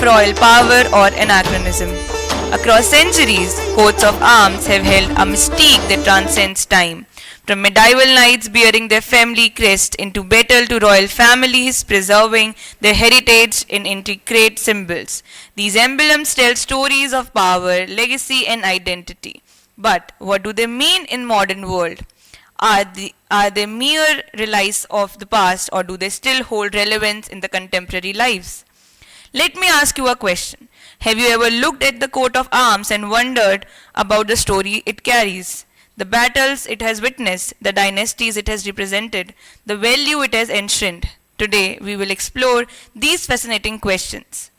royal power or anachronism. Across centuries, coats of arms have held a mystique that transcends time. From medieval knights bearing their family crest into battle to royal families preserving their heritage in intricate symbols. These emblems tell stories of power, legacy, and identity. But what do they mean in modern world? Are they mere relics of the past, or do they still hold relevance in the contemporary lives? Let me ask you a question. Have you ever looked at the coat of arms and wondered about the story it carries? The battles it has witnessed, the dynasties it has represented, the value it has enshrined. Today, we will explore these fascinating questions.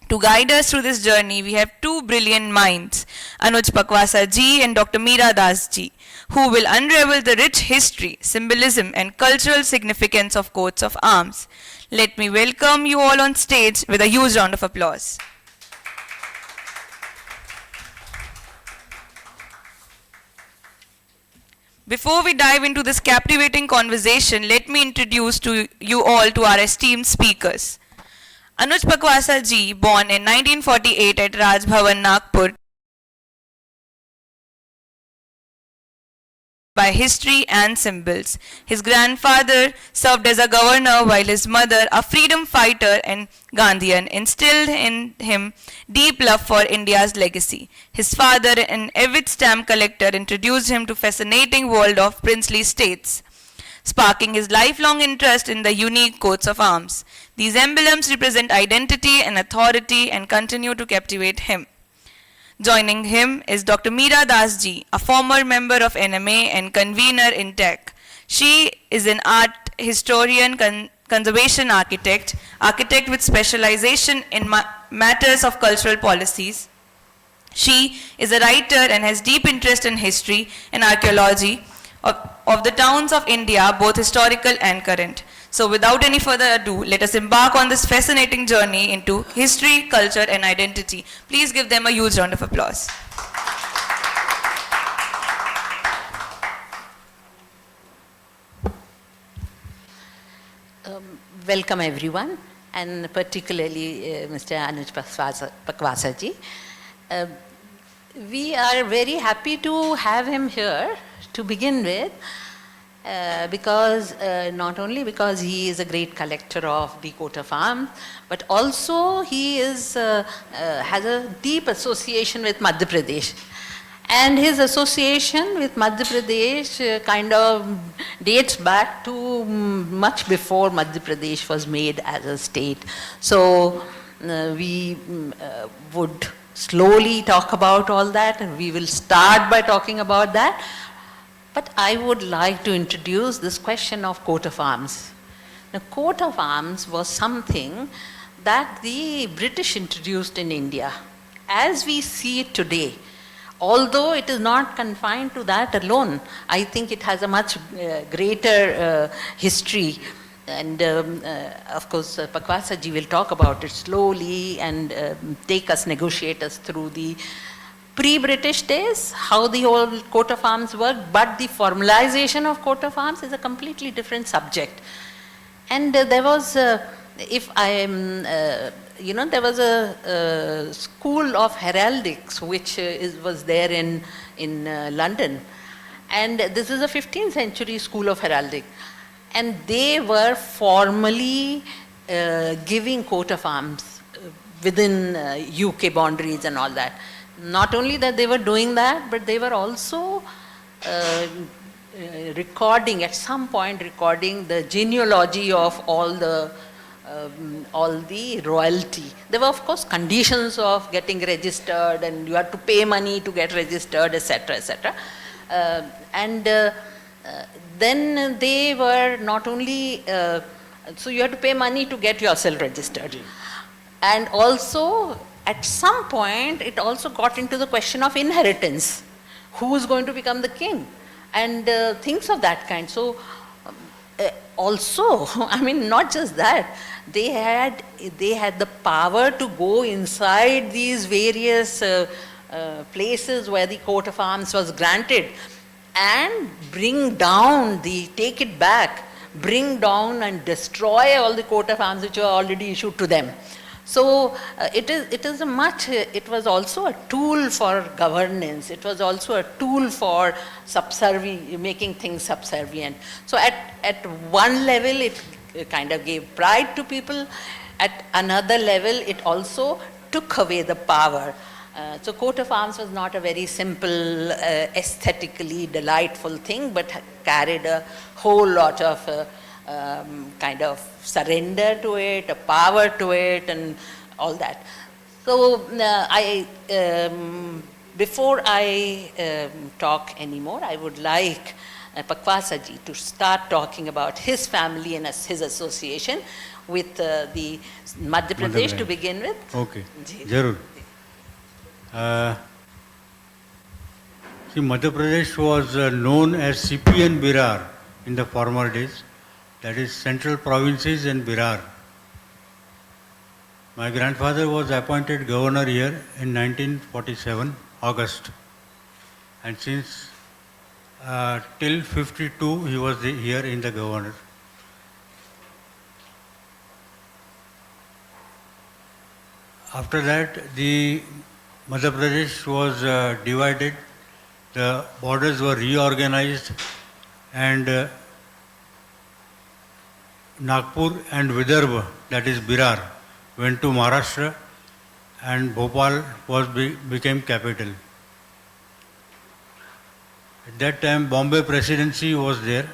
To guide us through this journey, we have two brilliant minds, Anuj Pakwasa ji and Dr. Meera Das ji, who will unravel the rich history, symbolism, and cultural significance of coats of arms. Let me welcome you all on stage with a huge round of applause. Before we dive into this captivating conversation, let me introduce to you all to our esteemed speakers. Anuj Pakwasa ji, born in 1948 at Raj Bhavan, Nagpur, by history and symbols. His grandfather served as a governor while his mother, a freedom fighter and Gandhian, instilled in him deep love for India's legacy. His father, an avid stamp collector, introduced him to fascinating world of princely states, sparking his lifelong interest in the unique coats of arms. These emblems represent identity and authority and continue to captivate him. Joining him is Dr. Meera Das ji, a former member of NMA and convener in TEC. She is an art historian, conservation architect with specialization in matters of cultural policies. She is a writer and has deep interest in history and archaeology of the towns of India, both historical and current. So without any further ado, let us embark on this fascinating journey into history, culture, and identity. Please give them a huge round of applause. Welcome everyone, and particularly Mr. Anuj Pakwasa ji. We are very happy to have him here to begin with. Because not only because he is a great collector of the coat of arms, but also he is has a deep association with Madhya Pradesh, and his association with Madhya Pradesh kind of dates back to much before Madhya Pradesh was made as a state. So we would slowly talk about all that, and we will start by talking about that. But I would like to introduce this question of coat of arms. Now, coat of arms was something that the British introduced in India. As we see it today, although it is not confined to that alone, I think it has a much greater history. And of course, Pakwasa ji will talk about it slowly and negotiate us through the pre-British days, how the whole coat of arms worked, but the formalization of coat of arms is a completely different subject. And there was, there was a school of heraldics which was there in London. And this is a 15th century school of heraldic. And they were formally giving coat of arms within UK boundaries and all that. Not only that they were doing that, but they were also recording, at some point recording the genealogy of all the royalty. There were of course conditions of getting registered, and you had to pay money to get registered, etc., etc. Then they were not only, so you had to pay money to get yourself registered. And also, at some point, it also got into the question of inheritance. Who is going to become the king? And things of that kind. So, also, I mean, not just that, they had the power to go inside these various places where the coat of arms was granted and bring down take it back, bring down and destroy all the coat of arms which were already issued to them. So it is a much, it was also a tool for governance, it was also a tool for making things subservient. So at one level it kind of gave pride to people, at another level it also took away the power. So coat of arms was not a very simple, aesthetically delightful thing, but carried a whole lot of kind of surrender to it, a power to it, and all that. So before I talk anymore, I would like Pakwasa ji to start talking about his family and his association with the Madhya Pradesh to begin with. Okay, Jarur. See, Madhya Pradesh was known as CP and Birar in the former days, that is Central Provinces and Birar. My grandfather was appointed governor here in 1947, August. And since till 52 he was here in the governor. After that, the Madhya Pradesh was divided, the borders were reorganized, and Nagpur and Vidarbha, that is Birar, went to Maharashtra, and Bhopal became capital. At that time, Bombay Presidency was there,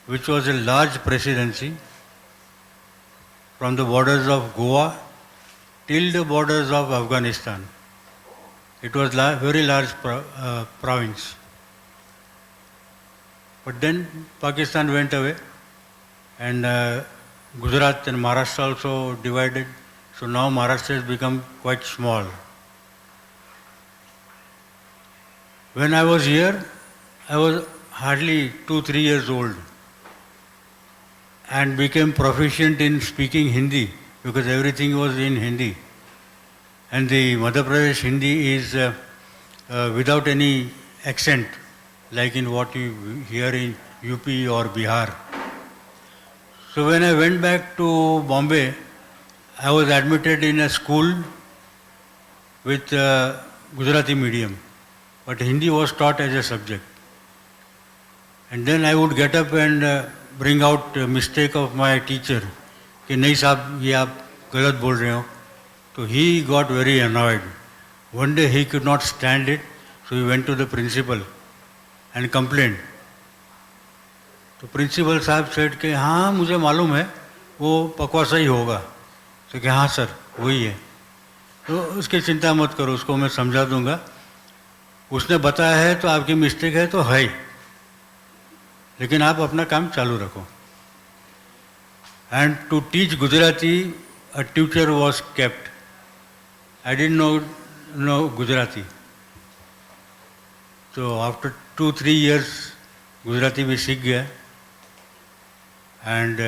which was a large presidency from the borders of Goa till the borders of Afghanistan. It was a very large province. But then Pakistan went away, and Gujarat and Maharashtra also divided. So now Maharashtra has become quite small. When I was here, I was hardly 2-3 years old and became proficient in speaking Hindi because everything was in Hindi. And the Madhya Pradesh Hindi is without any accent, like in what you hear in UP or Bihar. So when I went back to Bombay, I was admitted in a school with Gujarati medium, but Hindi was taught as a subject. And then I would get up and bring out a mistake of my teacher, कि नहीं साहब ये आप गलत बोल रहे हो. So he got very annoyed. One day he could not stand it, so he went to the principal and complained. तो प्रिंसिपल साहब सेड कि हाँ मुझे मालूम है वो पकवासा ही होगा. तो कि हाँ सर वही है. तो उसकी चिंता मत करो, उसको मैं समझा दूंगा. उसने बताया है तो आपकी मिस्टेक है तो है, लेकिन आप अपना काम चालू रखो. And to teach Gujarati, a tutor was kept. I didn't know Gujarati. So after 2-3 years, Gujarati भी सीख गया. And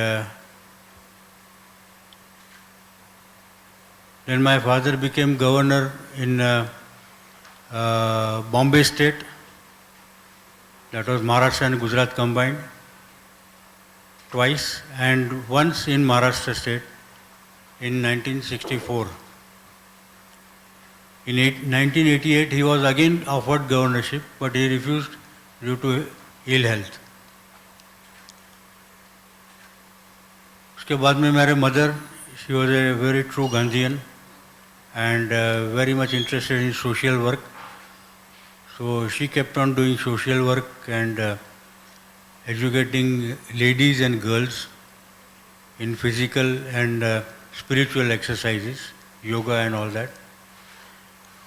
then my father became governor in Bombay state. That was Maharashtra and Gujarat combined. Twice, and once in Maharashtra state in 1964. In 1988 he was again offered governorship, but he refused due to ill health. उसके बाद में मेरे mother, she was a very true Gandhian and very much interested in social work. So she kept on doing social work and educating ladies and girls in physical and spiritual exercises, yoga and all that.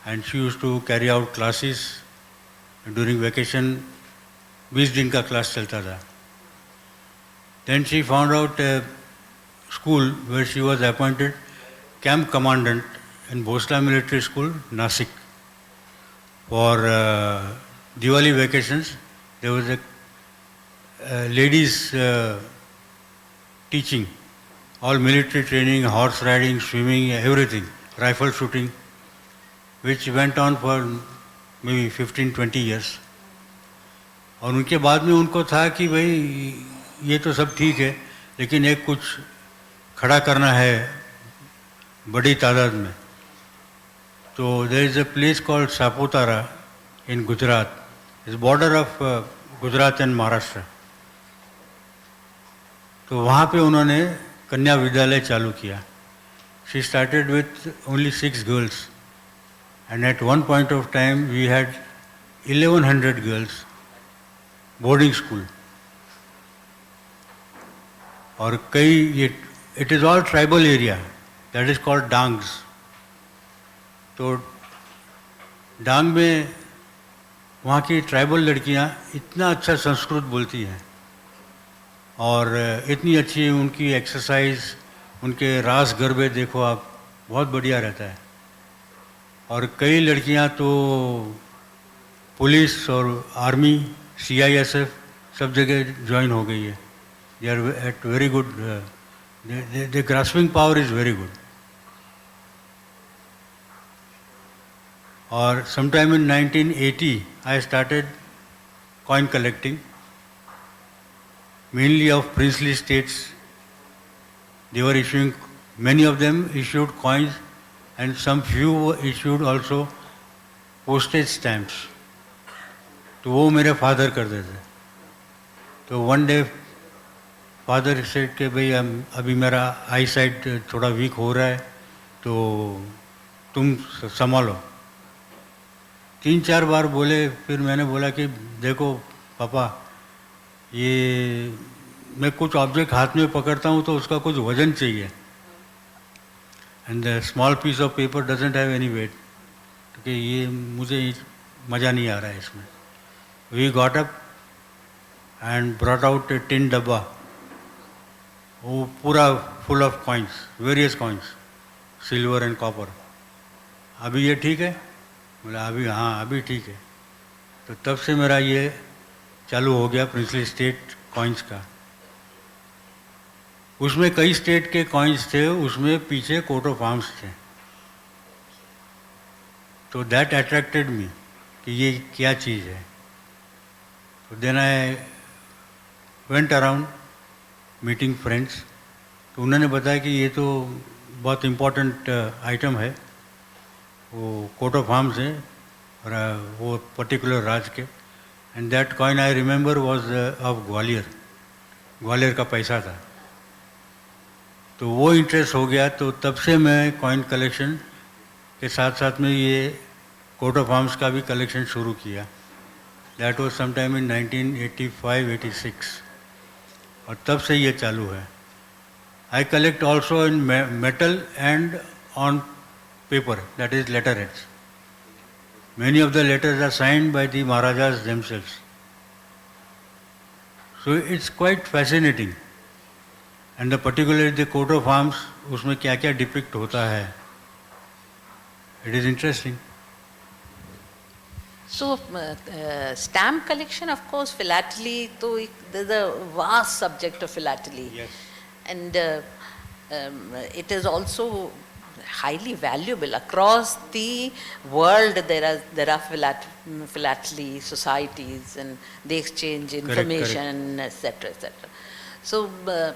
And she used to carry out classes. During vacation, 20 दिन का class चलता था. Then she found out a school where she was appointed camp commandant in Bhosla Military School, Nasik. For Diwali vacations, there was a ladies teaching, all military training, horse riding, swimming, everything, rifle shooting, which went on for maybe 15-20 years. और उनके बाद में उनको था कि भाई ये तो सब ठीक है, लेकिन एक कुछ खड़ा करना है बड़ी तादाद में, तो there is a place called Saputara in Gujarat, is border of Gujarat and Maharashtra. तो वहाँ पे उन्होंने कन्या विद्यालय चालू किया। She started with only 6 girls and at one point of time we had 1100 girls boarding school. और कई ये it is all tribal area, that is called Dangs. तो डांग में वहाँ की ट्राइबल लड़कियाँ इतना अच्छा संस्कृत बोलती हैं और इतनी अच्छी उनकी एक्सरसाइज, उनके रास गरबे देखो आप, बहुत बढ़िया रहता है। और कई लड़कियाँ तो पुलिस और आर्मी, CISF सब जगह ज्वाइन हो गई है। They are at very good, the grasping power is very good. और sometime in 1980 I started coin collecting, mainly of princely states. They were issuing, many of them issued coins and some few issued also postage stamps. तो वो मेरे father करते थे। तो one day father said कि भाई अभी मेरा आई साइट थोड़ा वीक हो रहा है तो तुम संभालो। 3-4 बार बोले, फिर मैंने बोला कि देखो पापा, ये मैं कुछ ऑब्जेक्ट हाथ में पकड़ता हूँ तो उसका कुछ वजन चाहिए, and the small piece of paper doesn't have any weight, क्योंकि ये मुझे मज़ा नहीं आ रहा है इसमें। We got up and brought out a tin डब्बा, वो पूरा full of coins, various coins, silver and copper. अभी ये ठीक है? बोला अभी हाँ अभी ठीक है। तो तब से मेरा ये चालू हो गया प्रिंसली स्टेट कॉइन्स का। उसमें कई स्टेट के कॉइन्स थे, उसमें पीछे कोट ऑफ आर्म्स थे। तो दैट अट्रैक्टेड मी कि ये क्या चीज़ है। तो then I went around meeting friends, तो उन्होंने बताया कि ये तो बहुत इम्पोर्टेंट आइटम है, वो कोट ऑफ आर्म्स है और वो पर्टिकुलर राज के। And that coin I remember was of Gwalior, Gwalior का पैसा था। तो वो इंटरेस्ट हो गया, तो तब से मैं कॉइन कलेक्शन के साथ साथ में ये कोट ऑफ आर्म्स का भी कलेक्शन शुरू किया। That was some time in 1985-86 और तब से ये चालू है। I collect also in metal and on paper, that is letterheads. Many of the letters are signed by the Maharajas themselves. So it's quite fascinating. And the particularly the coat of arms, उसमें क्या क्या depict होता है, it is interesting. So, stamp collection, of course, philately, तो there's a vast subject of philately. Yes. And it is also highly valuable across the world. There are philately societies and they exchange information, etc., etc. So,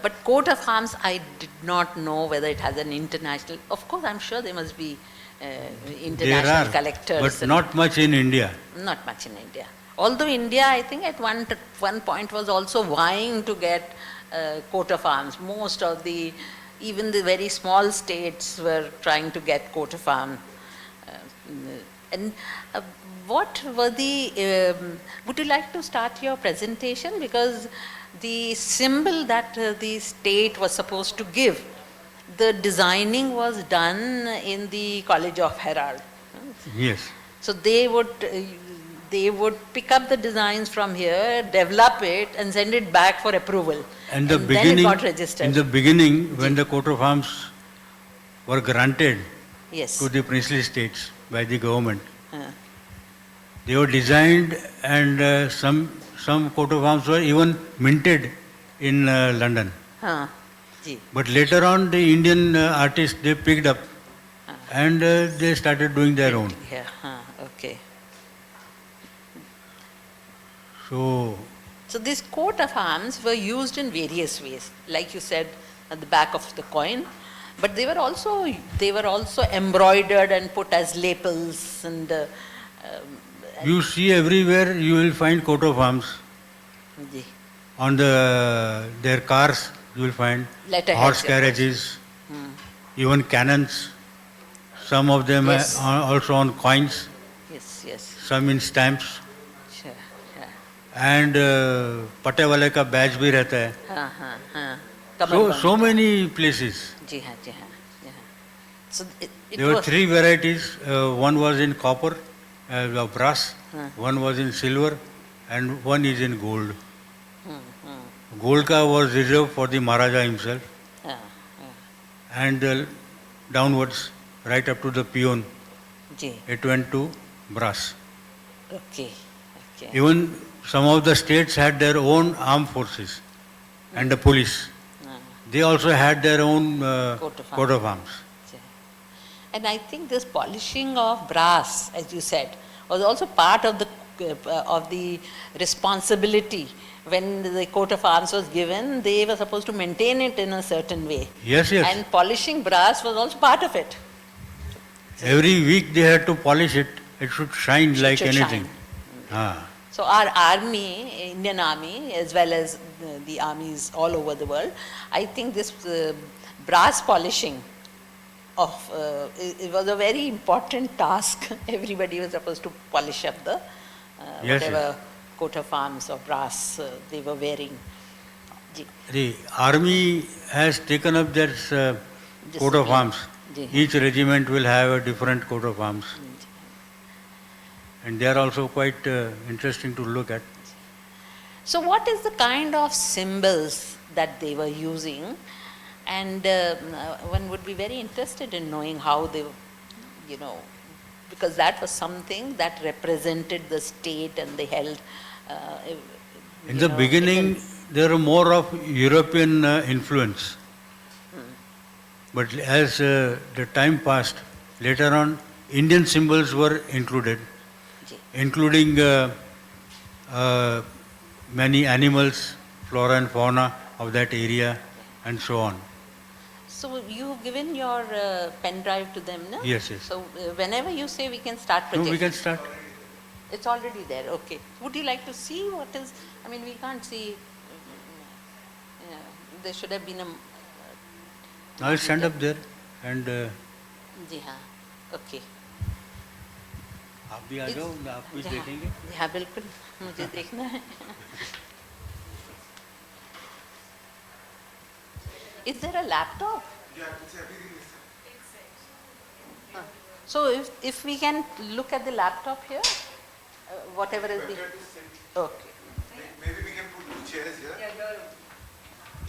but coat of arms, I did not know whether it has an international. Of course, I'm sure there must be international there are, collectors, but not much in India. Not much in India. Although India, I think at one point was also vying to get coat of arms. Most of the, even the very small states were trying to get coat of arms. And what were the, would you like to start your presentation? Because the symbol that the state was supposed to give, the designing was done in the College of Herald. Yes. So they would pick up the designs from here, develop it and send it back for approval. And then it got registered. in the beginning, when the coat of arms were granted Yes. to the princely states by the government, they were designed, and some coat of arms were even minted in London. Ji. But later on, the Indian artists, they picked up and they started doing their own. Yeah. Okay. So So these coat of arms were used in various ways. Like you said, at the back of the coin. But they were also embroidered and put as lapels and You see everywhere you will find coat of arms. ji. On their cars you will find Letterheads, horse of carriages, even cannons. Some of them Yes. are also on coins, Yes, yes. some in stamps. Sure. Yeah. And पटे वाले का batch भी रहता है. हाँ. So many places. जी हाँ. So it There were was 3 varieties. One was in copper, of brass. One was in silver, and one is in gold. Gold ka was reserved for the Maharaja himself, हाँ. and downwards, right up to the peon, ji. it went to brass. Okay. Even some of the states had their own armed forces and the police. They also had their own coat of arms. And I think this polishing of brass, as you said, was also part of the responsibility. When the coat of arms was given, they were supposed to maintain it in a certain way. Yes. And polishing brass was also part of it. Every week they had to polish it. It should shine like should anything. shine. So our army, Indian army, as well as the armies all over the world, I think this brass polishing it was a very important task. Everybody was supposed to polish up the whatever coat of arms or brass they were wearing. The army has taken up that coat of arms. Each regiment will have a different coat of arms. And they are also quite interesting to look at. So what is the kind of symbols that they were using? And one would be very interested in knowing how they, because that was something that represented the state and they held. In the beginning, there were more of European influence. But as the time passed, later on, Indian symbols were included, including many animals, flora and fauna of that area, and so on. So you've given your pen drive to them, no? Yes. So whenever you say we can start projecting. No, we can start. It's already there, okay. Would you like to see what is, we can't see, there should have been a... I'll stand up there and... जी हाँ, okay. आप भी आ जाओ, आप भी देखेंगे? जी हाँ, बिल्कुल, मुझे देखना है. Is there a laptop? Yeah, it's everything is. So if we can look at the laptop here, whatever is the... Okay. Maybe we can put 2 chairs here.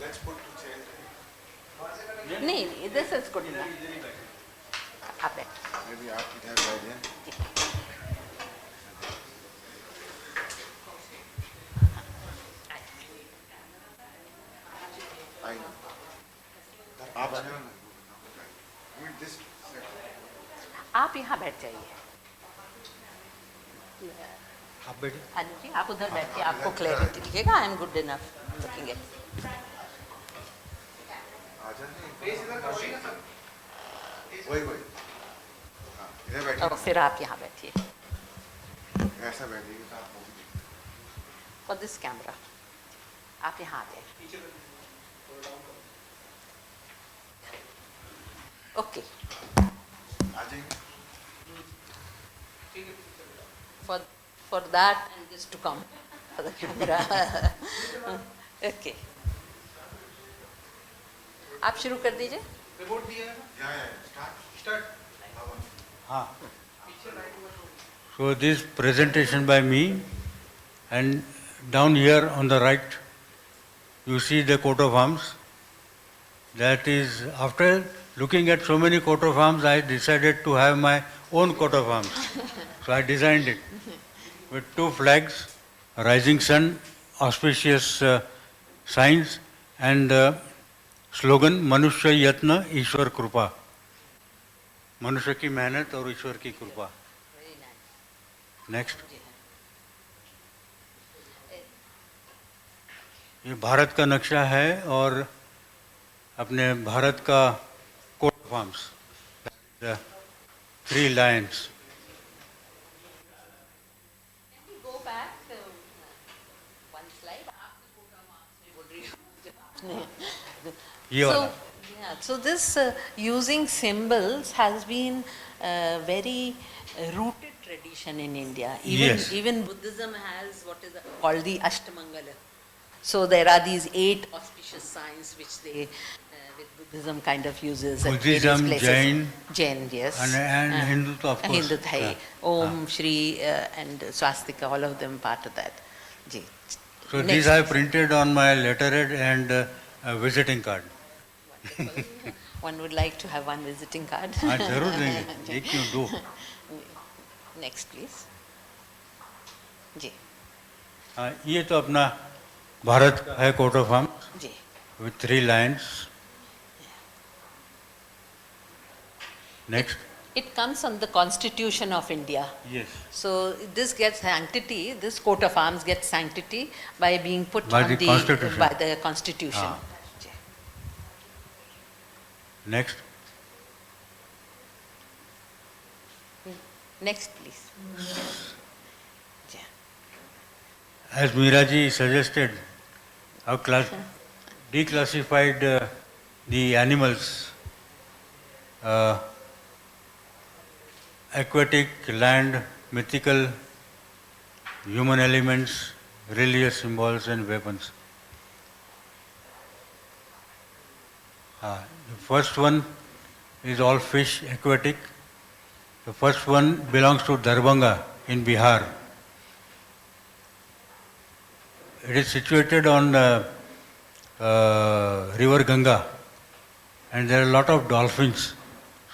Let's put 2 chairs here. नहीं, this is good enough. आप बैठ. Maybe आप इधर बैठ जाएं. आप this. आप यहाँ बैठ जाइए. आप बैठिए. अनु जी, आप उधर बैठिए, आपको क्लैरिटी दिखेगा. I am good enough looking at. वही इधर बैठिए. और फिर आप यहाँ बैठिए. ऐसा बैठिए तो आप For this camera, आप यहाँ आ जाइए. Okay. आ जाएंगे. For that and this to come for the camera. Okay. आप शुरू कर दीजिए. रिपोर्ट दिया है. Yeah. Start. So this presentation by me, and down here on the right, you see the coat of arms. That is, after looking at so many coat of arms, I decided to have my own coat of arms. So I designed it with 2 flags, a rising sun, auspicious signs, and slogan मनुष्य यत्न ईश्वर कृपा. मनुष्य की मेहनत और ईश्वर की कृपा. Next. ये भारत का नक्शा है और अपने भारत का coat of arms, the 3 lions. Go back one slide. ये वाला. So this using symbols has been very rooted tradition in India. Yes. Even Buddhism has what is called the Ashtamangala. So there are these 8 auspicious signs which they, with Buddhism kind of uses. at various Buddhism, places. Jain, yes. and Hindu, of course. Hindu Thai, Yeah. Om, Shri, and Swastika, all of them part of that. Ji. So Next. these I have printed on my letterhead and a visiting card. One would like to have one visiting card. हाँ जरूर देंगे, एक क्यों दो. Next, please. जी, हाँ ये तो अपना भारत का है कोट ऑफ आर्म्स जी. with 3 lions. Next. It comes on the Constitution of India. Yes. So this gets sanctity, this coat of arms gets sanctity by being put By on the Constitution. by the Constitution. Ah. जी. Next. Next, please. जी. As Meeraji suggested, I've declassified the animals, aquatic, land, mythical, human elements, religious symbols and weapons. The first one is all fish, aquatic. The first one belongs to Darbhanga in Bihar. It is situated on river Ganga, and there are a lot of dolphins.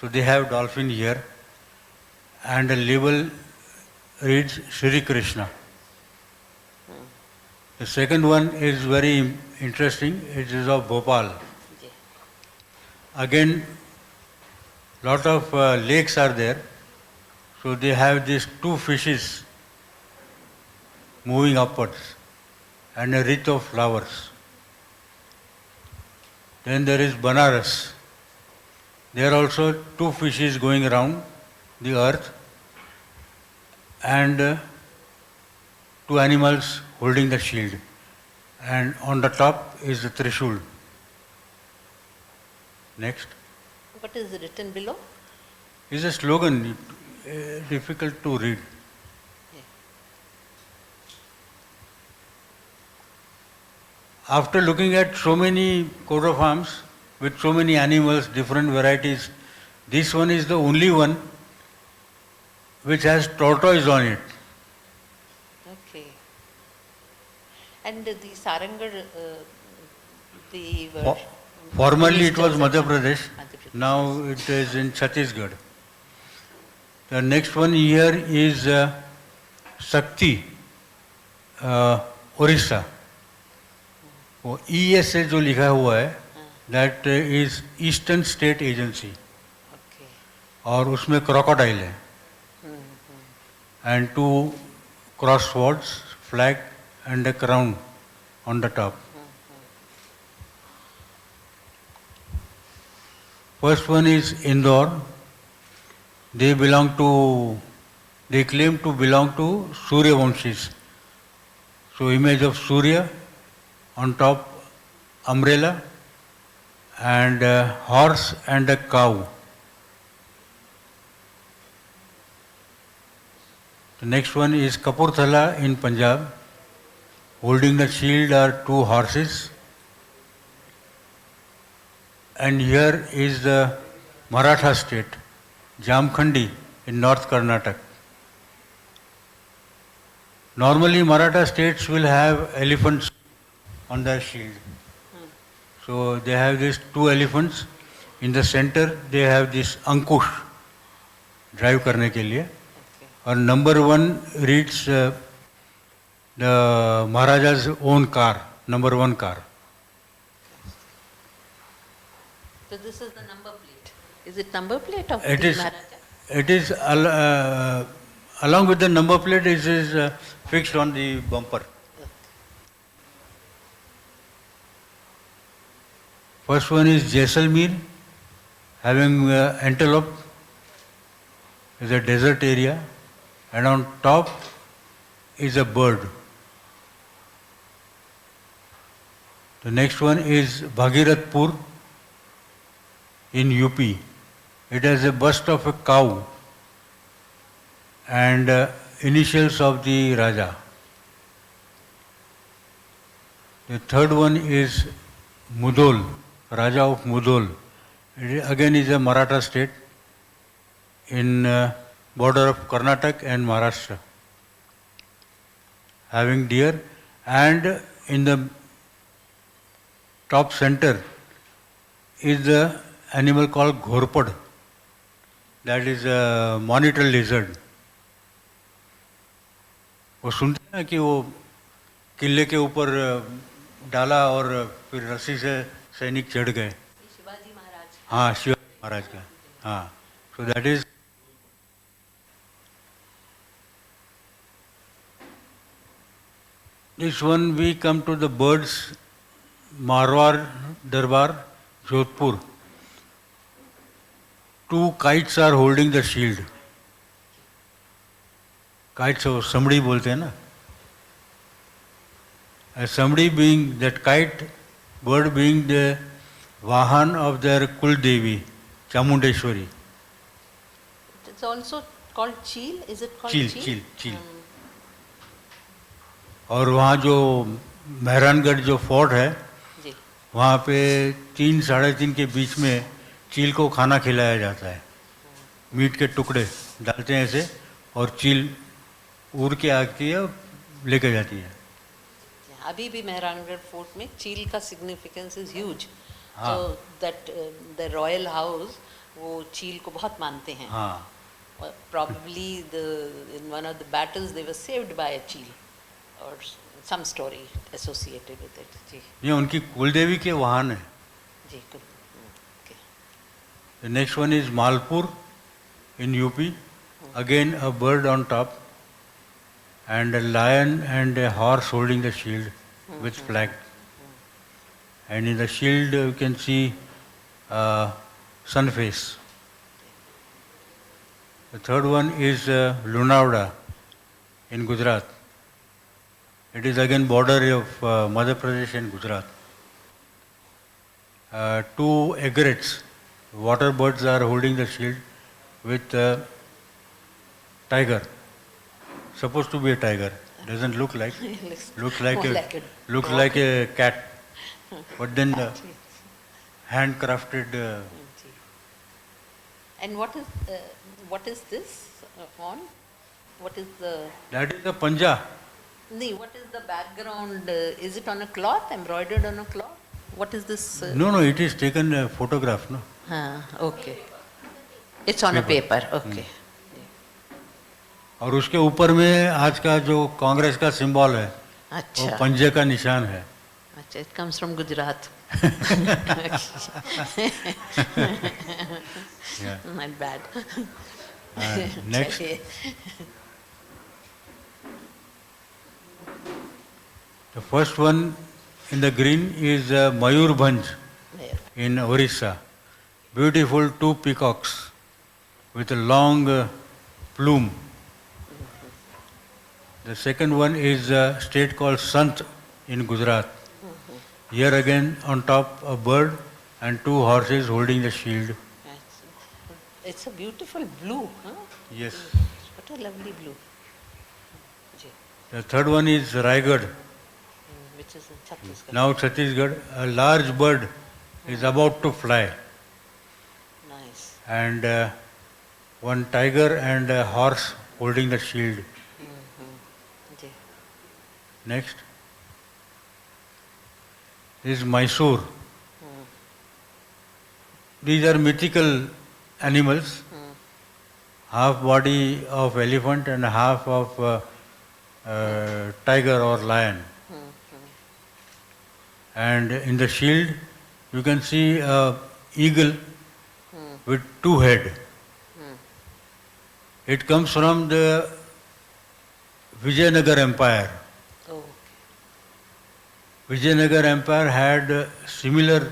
So they have dolphin here, and the label reads Shri Krishna. The second one is very interesting. It is of Bhopal. जी. Again, lot of lakes are there. So they have these 2 fishes moving upwards and a wreath of flowers. Then there is Banaras. There are also 2 fishes going around the earth and 2 animals holding the shield. And on the top is the Trishul. Next. What is written below? Is a slogan, difficult to read. After looking at so many coat of arms with so many animals, different varieties, this one is the only one which has tortoise on it. Okay. And the Sarangar, the word. Formerly it was Ministers Madhya of- Pradesh, Madhya Pradesh. now it is in Chhattisgarh. The next one here is Shakti, Orissa. वो ES से जो लिखा हुआ है, that is Eastern State Agency, Okay. और उसमें crocodile है, and 2 cross swords, flag and a crown on the top. First one is Indore. They claim to belong to Surya Vanshis. So image of Surya, on top umbrella, and a horse and a cow. The next one is Kapurthala in Punjab. Holding the shield are 2 horses. And here is the Maratha state, Jamkhandi in North Karnataka. Normally Maratha states will have elephants on their shield. So they have these 2 elephants. In the center they have this Ankush, drive करने के लिए. और number 1 reads the Maharaja's own car, number 1 car. So this is the number plate. Is it number plate of It the is, Maharaja? it is along with the number plate, it is fixed on the bumper. First one is Jaisalmer, having antelope, is a desert area, and on top is a bird. The next one is Bhagirathpur in UP. It has a bust of a cow and initials of the Raja. The third one is Mudhol, Raja of Mudhol. It again is a Maratha state in border of Karnataka and Maharashtra, having deer, and in the top center is the animal called Ghorpad, that is a monitor lizard. वो सुनते हैं ना कि वो किले के ऊपर डाला और फिर रस्सी से सैनिक चढ़ गए, शिवाजी महाराज. हाँ शिवाजी महाराज का, हाँ. So that is this one. We come to the birds. Marwar Darbar, Jodhpur. Two kites are holding the shield. Kites or somebody बोलते हैं ना. Somebody being that kite, bird being the Vahan of their Kul Devi, Chamundeshwari. It's also called Chil. Is it called Chil, Chil? Chil, Chil. और वहाँ जो मेहरानगढ़ जो fort है, जी. वहाँ पे 3-3.5 के बीच में चील को खाना खिलाया जाता है. मीट के टुकड़े डालते हैं ऐसे और चील उड़ के आती है, लेके जाती है. अभी भी मेहरानगढ़ फोर्ट में चील का सिग्निफिकेंस इज ह्यूज. हाँ. So that the royal house वो चील को बहुत मानते हैं. हाँ. Probably in one of the battles they were saved by a chil or some story associated with it. जी. ये उनकी कुलदेवी के वाहन है. जी. Good. Okay. The next one is Malpur in UP. Again a bird on top and a lion and a horse holding the shield with flag. And in the shield you can see sun face. The third one is Lunawda in Gujarat. It is again border of Madhya Pradesh and Gujarat. Two egrets, water birds, are holding the shield with tiger. Supposed to be a tiger. Doesn't look like. Looks like more a, like a like a cat. But then handcrafted. Ji. And what is this on? What is the? That is the panja. No, what is the background? Is it on a cloth, embroidered on a cloth? What is this? No, it is taken a photograph, no? Okay. It's on a paper. Okay. और उसके ऊपर में आज का जो कांग्रेस का symbol है, वो अच्छा. पंजे का निशान है. अच्छा. It comes from Gujarat. Yeah. Not bad. Next. The first one in the green is Mayurbhanj There. in Orissa. Beautiful two peacocks with a long plume. The second one is a state called Sant in Gujarat. Here again on top a bird and two horses holding the shield. It's a beautiful blue. Huh? Yes. What a lovely blue. Ji. The third one is Raigad. Which is in Chhattisgarh. Now Chhattisgarh, a large bird is about to fly. Nice. And one tiger and a horse holding the shield. Ji. Next. This is Mysore. These are mythical animals, half body of elephant and half of tiger or lion. And in the shield you can see a eagle with two heads. It comes from the Vijayanagar Empire. Oh. Vijayanagar Empire had similar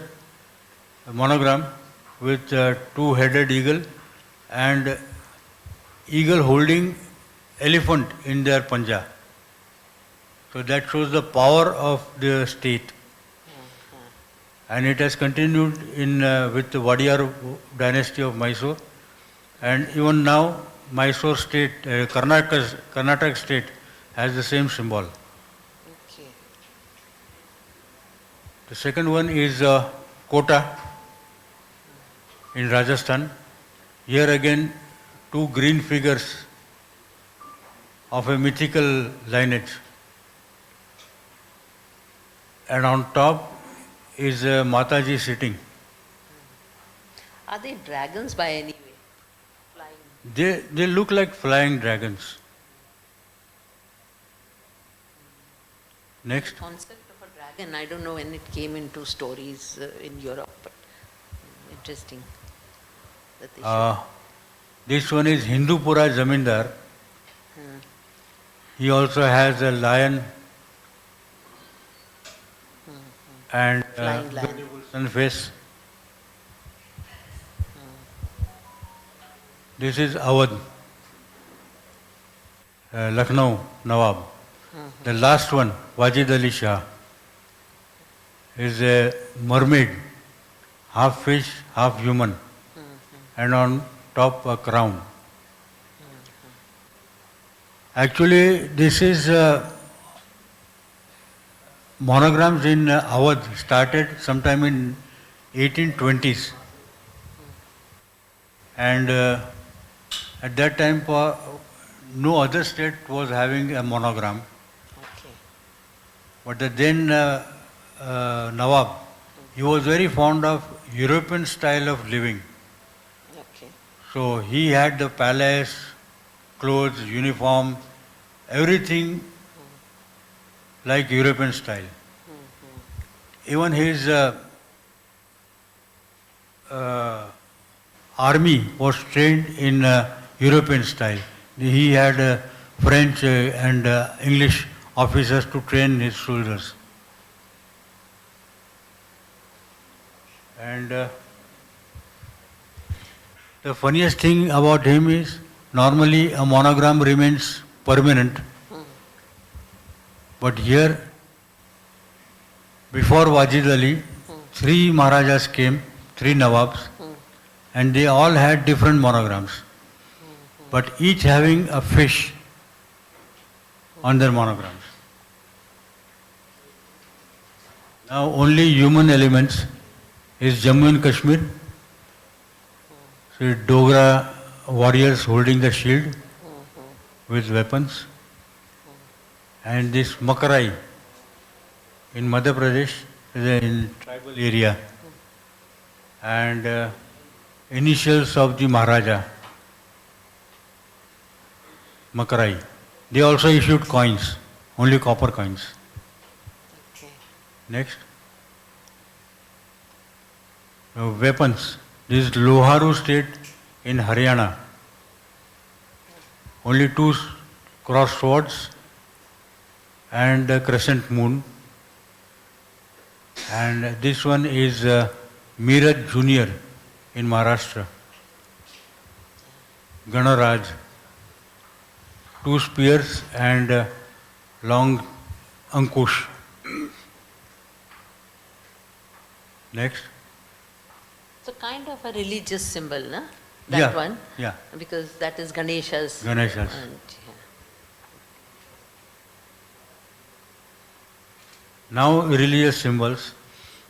monogram with two-headed eagle and eagle holding elephant in their panja. So that shows the power of the state. And it has continued in with the Wadiyar dynasty of Mysore, and even now Mysore state, Karnataka state has the same symbol. Okay. The second one is Kota in Rajasthan. Here again, two green figures of a mythical lineage. And on top is Mataji sitting. Are they dragons by any way? Flying. They look like flying dragons. Next. Concept of a dragon, I don't know when it came into stories in Europe, but interesting that they show. This one is Hindupura Zamindar. He also has a lion and Flying lion. beautiful sun face. This is Awadh, Lucknow Nawab. The last one, Wajid Ali Shah, is a mermaid, half fish, half human, and on top a crown. Actually, this is monograms in Awadh started sometime in 1820s, and at that time no other state was having a monogram. Okay. But the then Nawab, he was very fond of European style of living. Okay. So he had the palace, clothes, uniform, everything like European style. Even his army was trained in European style. He had French and English officers to train his soldiers. And the funniest thing about him is, normally a monogram remains permanent. But here, before Wajid Ali, three Maharajas came, three Nawabs, and they all had different monograms, but each having a fish on their monograms. Now only human elements is Jammu and Kashmir. So Dogra warriors holding the shield with weapons. And this Makarai in Madhya Pradesh is in tribal area. And initials of the Maharaja, Makarai. They also issued coins, only copper coins. Okay. Next. Now, weapons. This is Loharu state in Haryana. Only two crossed swords and a crescent moon. And this one is Meerut Junior in Maharashtra. Ganaraj. Two spears and long ankush. Next. So kind of a religious symbol, na? That one? Yeah. Because that is Ganesha's. Ganesha's. And, yeah. Now religious symbols.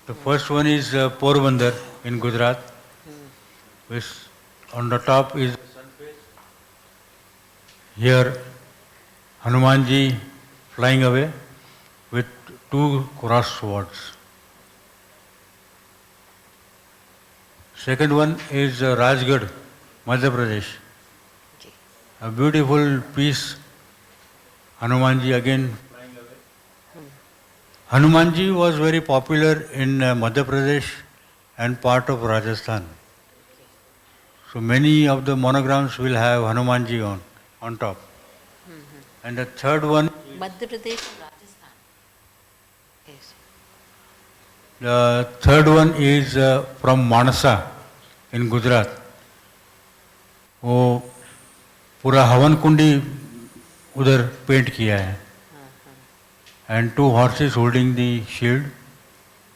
The first one is Porbandar in Gujarat, which on the top is sun face. Here Hanumanji flying away with two crossed swords. Second one is Rajgarh, Madhya Pradesh. Okay. A beautiful piece. Hanumanji again flying away. Hanumanji was very popular in Madhya Pradesh and part of Rajasthan. So many of the monograms will have Hanumanji on top. And the third one, Madhya Pradesh and Rajasthan. Yes. The third one is from Manasa in Gujarat. वो पूरा हवन कुंडी उधर paint किया है. And two horses holding the shield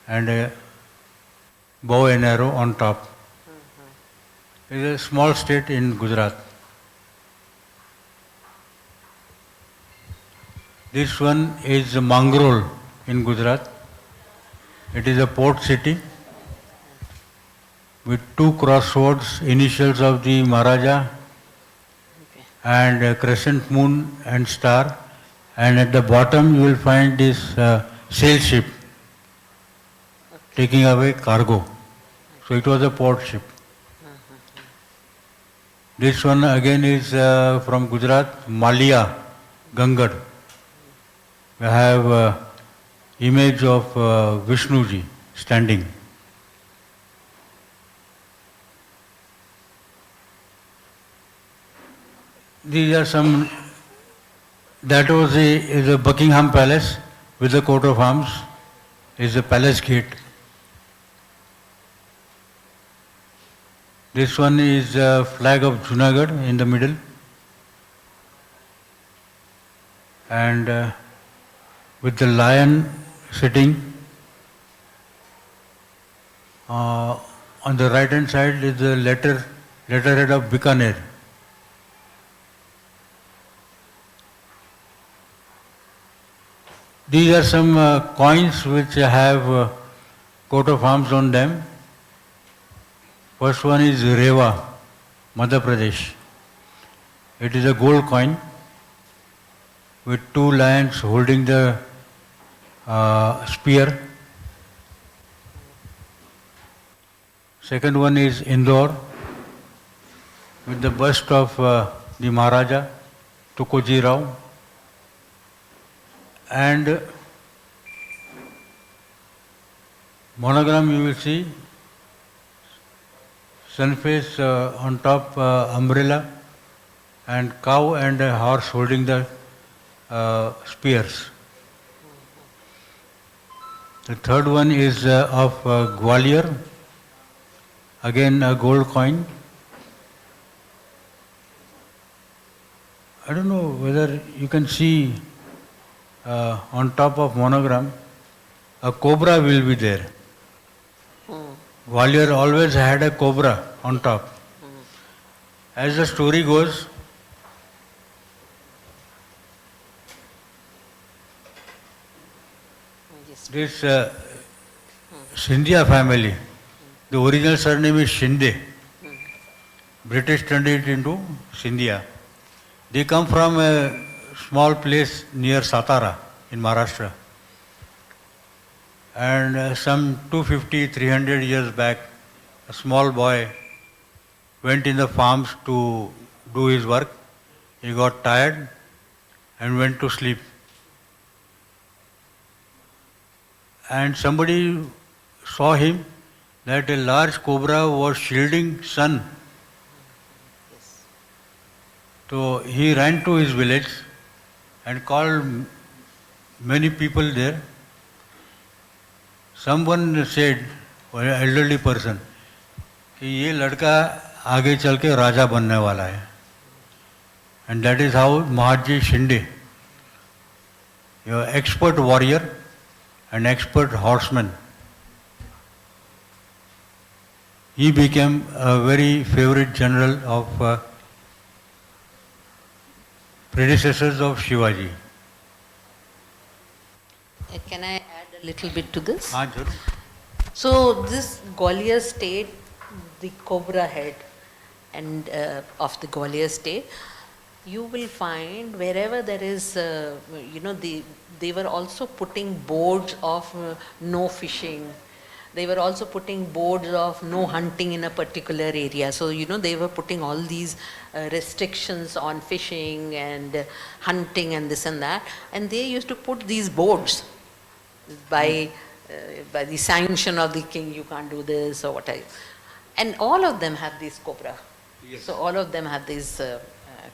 and a bow and arrow on top. It is a small state in Gujarat. This one is Mangrol in Gujarat. It is a port city with two crossroads, initials of the Maharaja and a crescent moon and star. And at the bottom you will find this sail ship taking away cargo. So it was a port ship. This one again is from Gujarat, Malia, Gangad. We have image of Vishnuji standing. These are some. That was is a Buckingham Palace with the coat of arms. Is the palace gate. This one is a flag of Junagadh in the middle, and with the lion sitting. On the right hand side is the letterhead of Bikaner. These are some coins which have coat of arms on them. First one is Rewa, Madhya Pradesh. It is a gold coin with two lions holding the spear. Second one is Indore with the bust of the Maharaja, Tukoji Rao. And monogram you will see, sun face on top umbrella, and cow and a horse holding the spears. The third one is of Gwalior, again a gold coin. I don't know whether you can see on top of monogram, a cobra will be there. Gwalior always had a cobra on top. As the story goes, this Scindia family, the original surname is Shinde. British turned it into Scindia. They come from a small place near Satara in Maharashtra. And some 250-300 years back, a small boy went in the farms to do his work. He got tired and went to sleep. And somebody saw him that a large cobra was shielding sun. So he ran to his village and called many people there. Someone said, an elderly person, कि ये लड़का आगे चल के राजा बनने वाला है. And that is how Mahatji Shinde, an expert warrior, an expert horseman, he became a very favorite general of predecessors of Shivaji. Can I add a little bit to this? हाँ जरूर. So this Gwalior state, the cobra head and of the Gwalior state, you will find wherever there is, they were also putting boards of no fishing. They were also putting boards of no hunting in a particular area. So, they were putting all these restrictions on fishing and hunting and this and that. And they used to put these boards by the sanction of the king, you can't do this or whatever. And all of them have this cobra. Yes. So all of them have this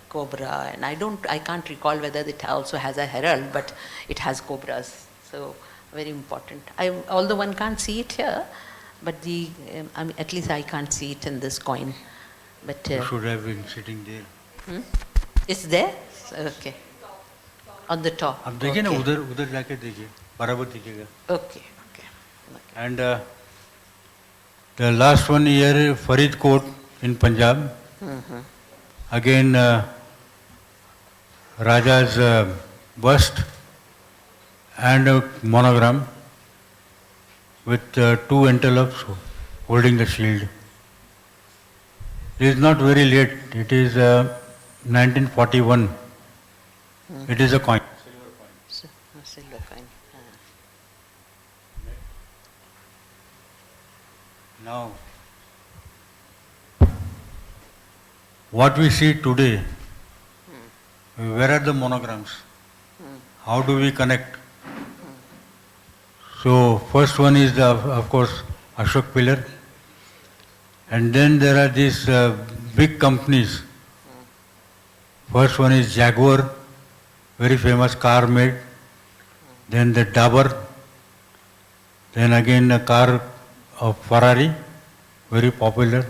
cobra, and I can't recall whether it also has a herald, but it has cobras. So very important. Although one can't see it here, but the I mean, at least I can't see it in this coin. But You should have been sitting there. it's there. Okay. On the top. आप देखिए ना Okay. उधर उधर जाके देखिए बराबर दिखेगा. Okay. Okay. And the last one here, Faridkot in Punjab. Again, Raja's bust and a monogram with two antelopes holding the shield. It is not very late. It is 1941. It is a coin. Silver coin. Now, what we see today, where are the monograms? How do we connect? So, first one is, of course, Ashok Pillar. And then there are these big companies. First one is Jaguar, very famous car made. Then the Dabur. Then again a car of Ferrari, very popular.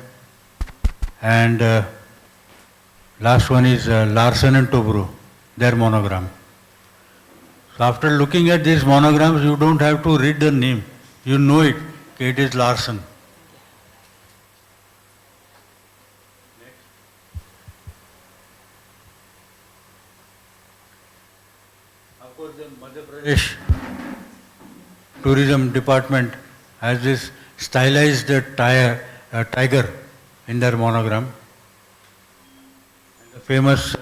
And last one is Larsen and Toubro, their monogram. So after looking at these monograms, you don't have to read the name. You know it, it is Larsen. Of course, the Madhya Pradesh Tourism Department has this stylized tiger in their monogram. And the famous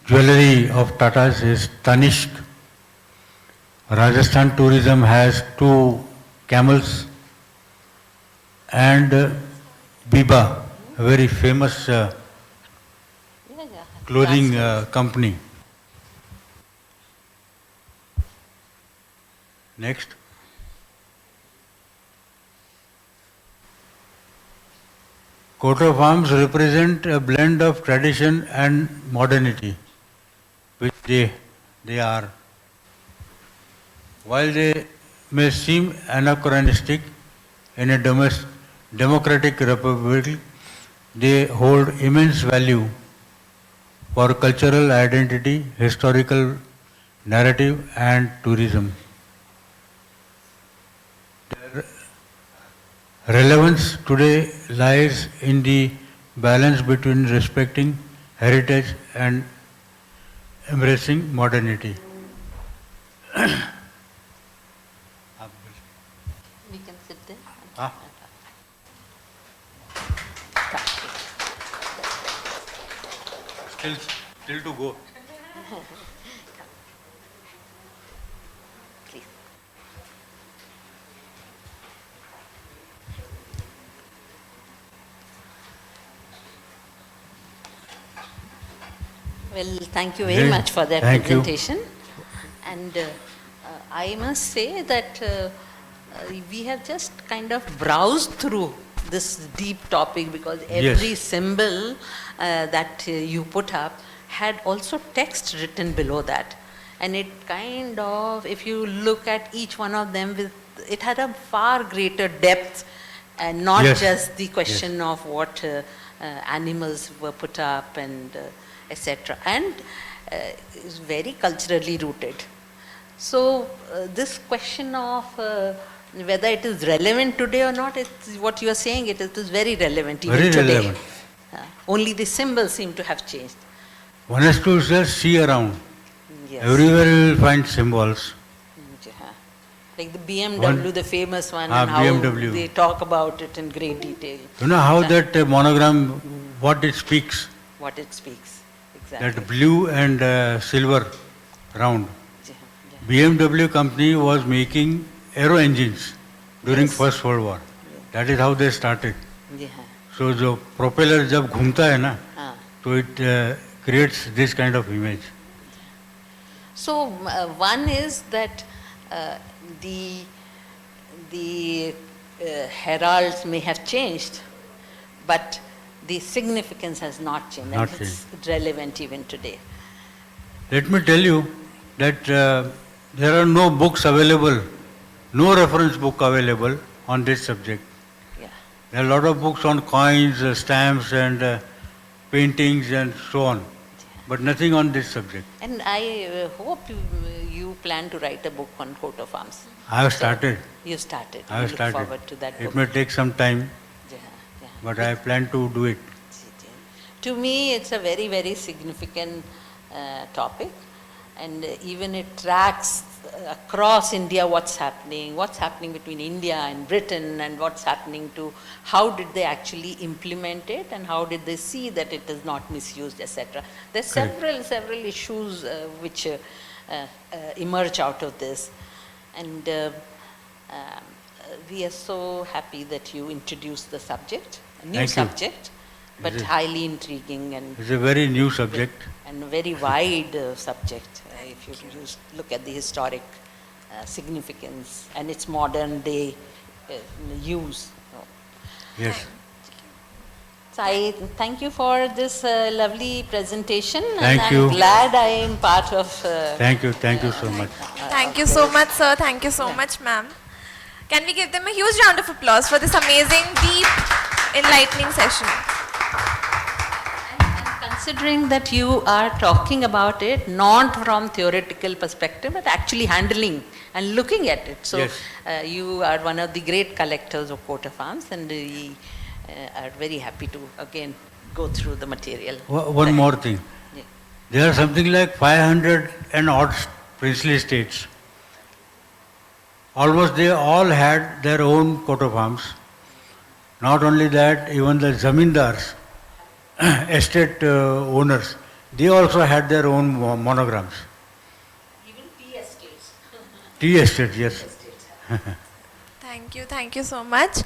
jewellery of Tata's is Tanishq. Rajasthan Tourism has two camels, and Biba, a very famous clothing company. Next. Coat of arms represent a blend of tradition and modernity, which they are. While they may seem anachronistic in a democratic republic, they hold immense value for cultural identity, historical narrative and tourism. Their relevance today lies in the balance between respecting heritage and embracing modernity. We can sit there. Ah. Still to go. Please. Well, thank you very Yes, much for that thank you. presentation. And I must say that we have just kind of browsed through this deep topic because every Yes. symbol that you put up had also text written below that. And it kind of, if you look at each one of them, it had a far greater depth and not Yes. just the question of what animals were put up and etc. And is very culturally rooted. So this question of whether it is relevant today or not, it's what you are saying, it is very relevant even Very today. relevant. Only the symbols seem to have changed. One has to just see around. Yes. Everywhere you will find symbols. Like the BMW, the famous one, and how BMW. they talk about it in great detail, You know how that monogram, what it speaks, what it speaks. Exactly. that blue and silver round. BMW company was making aero engines during Yes. First World War. That is how they started. Yeah. So जो propeller जब घूमता है ना, हाँ. तो it creates this kind of image. So one is that the heralds may have changed, but the significance has not changed. Not and it's relevant even today. Let me tell you that There are no books available, no reference book available on this subject. Yeah. There are a lot of books on coins, stamps and paintings and so on, but nothing on this subject. And I hope you plan to write a book on coat of arms. I have started. You started. I have We started. look forward to that It book. may take some time, Yeah, yeah. but I plan to do it. To me, it's a very, very significant topic, and even it tracks across India what's happening between India and Britain, and what's happening to how did they actually implement it, and how did they see that it is not misused, etc. There's Correct. several issues which emerge out of this, and we are so happy that you introduced the subject, a new Thank you. subject, but Is it- highly intriguing and It's a very new subject. a very wide subject, if you look at the historic significance and its modern day use. Yes. So I thank you for this lovely presentation. Thank and you. I'm glad I am part of. Thank you so much. Thank you so much, sir. Thank you so much, ma'am. Can we give them a huge round of applause for this amazing, deep, enlightening session? Considering that you are talking about it not from theoretical perspective, but actually handling and looking at it. So Yes. you are one of the great collectors of coat of arms, and we are very happy to again go through the material. One more thing. Yeah. There are something like 500 and odd princely states. Almost they all had their own coat of arms. Not only that, even the zamindars, estate owners, they also had their own monograms. Even tea estates. Tea estates, yes. Thank you so much.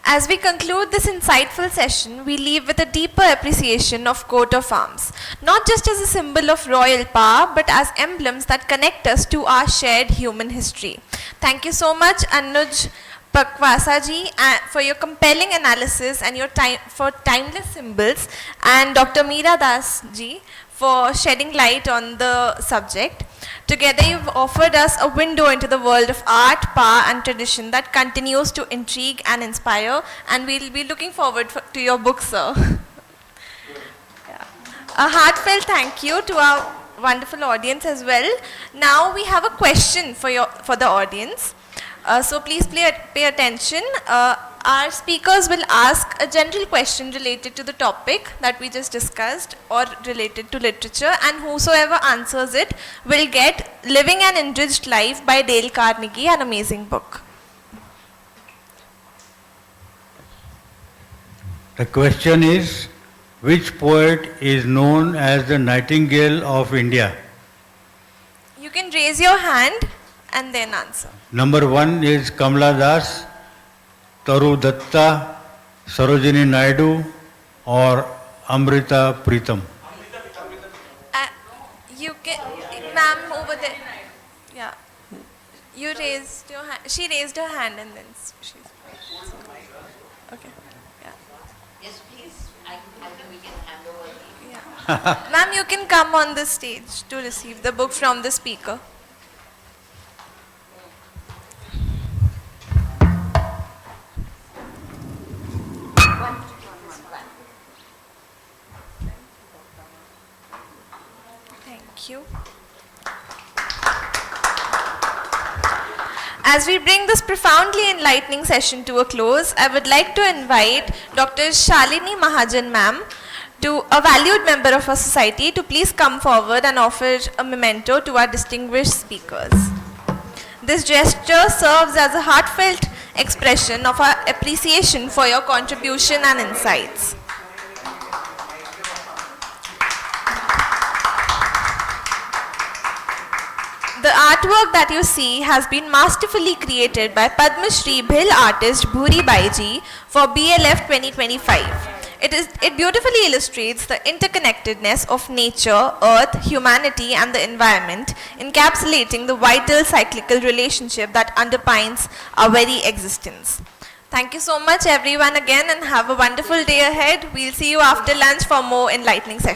As we conclude this insightful session, we leave with a deeper appreciation of coat of arms, not just as a symbol of royal power, but as emblems that connect us to our shared human history. Thank you so much, Anuj Pakwasa ji, for your compelling analysis and your for timeless symbols, and Dr. Meera Das ji for shedding light on the subject. Together, you've offered us a window into the world of art, power, and tradition that continues to intrigue and inspire, and we'll be looking forward to your book, sir. A heartfelt thank you to our wonderful audience as well. Now we have a question for the audience. So please pay attention. Our speakers will ask a general question related to the topic that we just discussed or related to literature, and whosoever answers it will get Living an Enriched Life by Dale Carnegie, an amazing book. The question is, which poet is known as the Nightingale of India? You can raise your hand and then answer. Number 1 is Kamala Das, Taru Datta, Sarojini Naidu, or Amrita Pritam. You can, ma'am, over there. Yeah. You raised your hand. She raised her hand and then she's. Okay. Yeah. Yes, please. I think we can hand over. Yeah. Ma'am, you can come on the stage to receive the book from the speaker. Thank you. As we bring this profoundly enlightening session to a close, I would like to invite Dr. Shalini Mahajan ma'am, a valued member of our society, to please come forward and offer a memento to our distinguished speakers. This gesture serves as a heartfelt expression of our appreciation for your contribution and insights. The artwork that you see has been masterfully created by Padma Shri Bhil artist Bhuri Baiji for BLF 2025. It beautifully illustrates the interconnectedness of nature, earth, humanity and the environment, encapsulating the vital cyclical relationship that underpins our very existence. Thank you so much everyone again, and have a wonderful day ahead. We'll see you after lunch for more enlightening sessions.